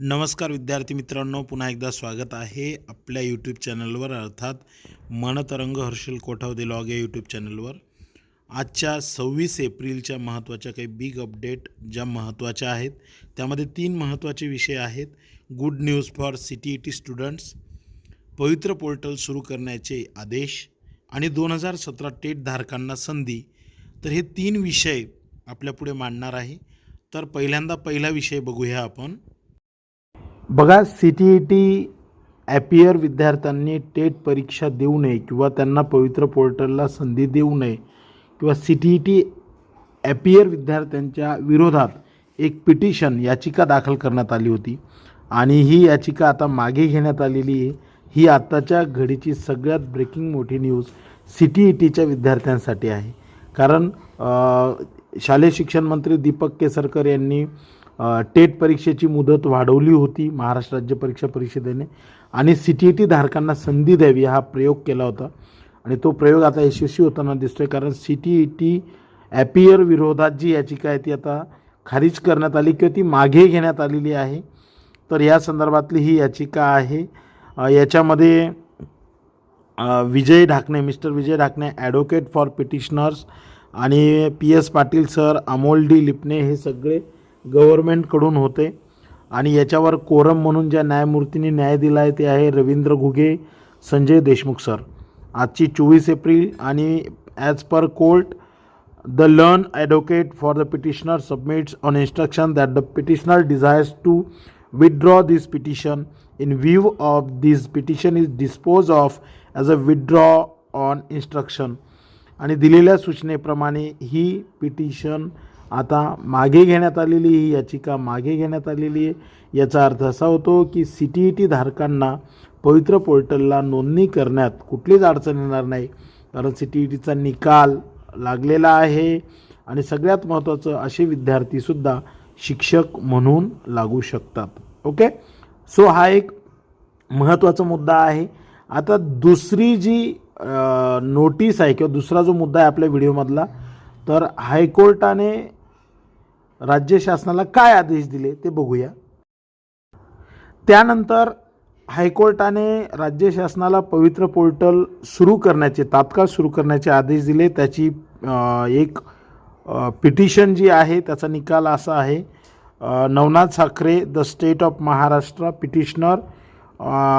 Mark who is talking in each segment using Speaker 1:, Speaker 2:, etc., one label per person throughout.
Speaker 1: नमस्कार विद्यार्थी मित्रांनो, पुन्हा एकदा स्वागत आहे आपल्या यूट्यूब चॅनलवर, अर्थात मनतरंग हर्षल कोठावदे लॉग या यूट्यूब चॅनलवर. आजच्या 26 एप्रिलच्या महत्त्वाच्या काही बिग अपडेट ज्या महत्त्वाच्या आहेत, त्यामध्ये 3 महत्त्वाचे विषय आहेत. Good news for CTET students, पवित्र पोर्टल सुरू करण्याचे आदेश आणि 2017 टेट धारकांना संधी. तर हे 3 विषय आपल्यापुढे मांडणार आहे. तर पहिल्यांदा पहिला विषय बघूया आपण. बघा, CTET ॲपियर विद्यार्थ्यांनी टेट परीक्षा देऊ नये किंवा त्यांना पवित्र पोर्टलला संधी देऊ नये किंवा CTET ॲपियर विद्यार्थ्यांच्या विरोधात एक पिटिशन याचिका दाखल करण्यात आली होती आणि ही याचिका आता मागे घेण्यात आलेली आहे. ही आत्ताच्या घडीची सगळ्यात ब्रेकिंग मोठी न्यूज CTETच्या विद्यार्थ्यांसाठी आहे. कारण शालेय शिक्षण मंत्री दीपक केसरकर यांनी टेट परीक्षेची मुदत वाढवली होती महाराष्ट्र राज्य परीक्षा परिषदेने आणि CTET धारकांना संधी द्यावी हा प्रयोग केला होता आणि तो प्रयोग आता यशस्वी होताना दिसतोय. कारण CTET ॲपियर विरोधात जी याचिका आहे ती आता खारिज करण्यात आली किंवा ती मागे घेण्यात आलेली आहे. तर या संदर्भातली ही याचिका आहे. याच्यामध्ये mister Vijay Dhakane advocate for petitioners आणि PS Patil sir, Amol D Lipane हे सगळे गव्हर्नमेंटकडून होते. आणि याच्यावर कोरम म्हणून ज्या न्यायमूर्तींनी न्याय दिला आहे ते आहे रवींद्र घुगे, संजय देशमुख सर. आजची 24 एप्रिल आणि as per court the learned advocate for the petitioner submits on instruction that the petitioner desires to withdraw this petition in view of this petition is dispose of as a withdraw on instruction. आणि दिलेल्या सूचनेप्रमाणे ही petition आता मागे घेण्यात आलेली, ही याचिका मागे घेण्यात आलेली आहे. याचा अर्थ असा होतो की CTET धारकांना पवित्र पोर्टलला नोंदणी करण्यात कुठलीच अडचण येणार नाही. कारण CTETचा निकाल लागलेला आहे आणि सगळ्यात महत्त्वाचं असे विद्यार्थीसुद्धा शिक्षक म्हणून लागू शकतात. ओके, सो हा एक महत्त्वाचा मुद्दा आहे. आता दुसरी जी नोटीस आहे किंवा दुसरा जो मुद्दा आहे आपल्या व्हिडिओमधला, तर हायकोर्टाने राज्य शासनाला काय आदेश दिले ते बघूया. त्यानंतर हायकोर्टाने राज्य शासनाला पवित्र पोर्टल तात्काळ सुरू करण्याचे आदेश दिले. त्याची एक पिटिशन जी आहे त्याचा निकाल असा आहे. Navnath Sakhare, the state of Maharashtra, petitioner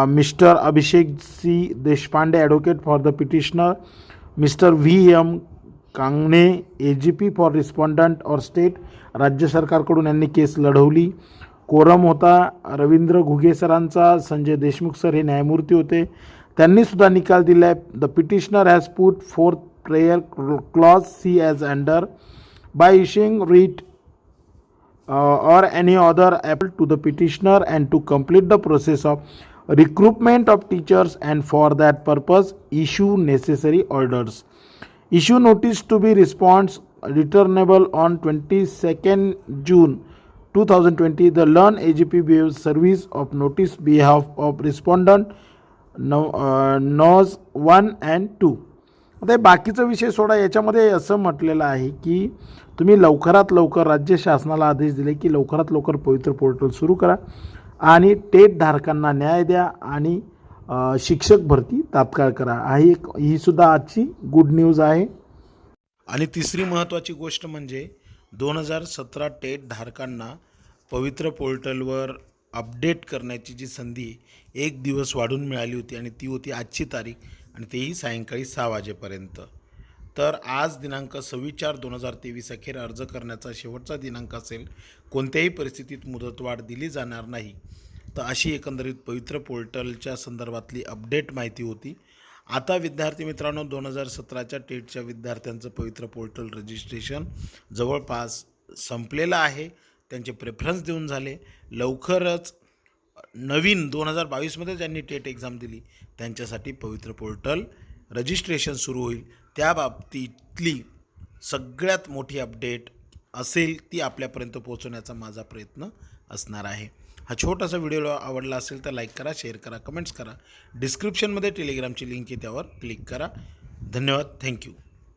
Speaker 1: mister Abhishek C Deshpande, advocate for the petitioner, mister VM Kangane, AGP for respondent और स्टेट. राज्य सरकारकडून यांनी केस लढवली. कोरम होता रवींद्र घुगे सरांचा, संजय देशमुख सर हे न्यायमूर्ती होते. त्यांनीसुद्धा निकाल दिला आहे. The petitioner has put forth prayer clause C as under by issuing writ or any other appeal to the petitioner and to complete the process of recruitment of teachers and for that purpose issue necessary orders. Issue notice to be response returnable on 22nd June 2020. The Learn AGP waives service of notice behalf of respondent NOS 1 and 2. आता बाकीचा विषय सोडा. याच्यामध्ये असं म्हटलेलं आहे की तुम्ही लवकरात लवकर राज्य शासनाला आदेश दिले की लवकरात लवकर पवित्र पोर्टल सुरू करा आणि टेट धारकांना न्याय द्या आणि शिक्षक भरती तात्काळ करा. ही सुद्धा आजची गुड न्यूज आहे. आणि तिसरी महत्त्वाची गोष्ट म्हणजे 2017 टेट धारकांना पवित्र पोर्टलवर अपडेट करण्याची जी संधी 1 दिवस वाढून मिळाली होती आणि ती होती आजची तारीख, आणि तेही सायंकाळी 6 वाजेपर्यंत. तर आज दिनांक 26/4/2023 अखेर अर्ज करण्याचा शेवटचा दिनांक असेल. कोणत्याही परिस्थितीत मुदतवाढ दिली जाणार नाही. तर अशी एकंदरीत पवित्र पोर्टलच्या संदर्भातली अपडेट माहिती होती. आता विद्यार्थी मित्रांनो, 2017च्या टेटच्या विद्यार्थ्यांचं पवित्र पोर्टल रजिस्ट्रेशन जवळपास संपलेलं आहे. त्यांचे प्रेफरन्स देऊन झाले. लवकरच नवीन 2022मध्ये ज्यांनी टेट एक्झाम दिली त्यांच्यासाठी पवित्र पोर्टल रजिस्ट्रेशन सुरू होईल. त्या बाबतीतली सगळ्यात मोठी अपडेट असेल ती आपल्यापर्यंत पोहोचवण्याचा माझा प्रयत्न असणार आहे. हा छोटासा व्हिडिओ आवडला असेल तर लाईक करा, शेअर करा, कमेंट्स करा. डिस्क्रिप्शनमध्ये टेलिग्रामची लिंक आहे त्यावर क्लिक करा. धन्यवाद. थँक्यू.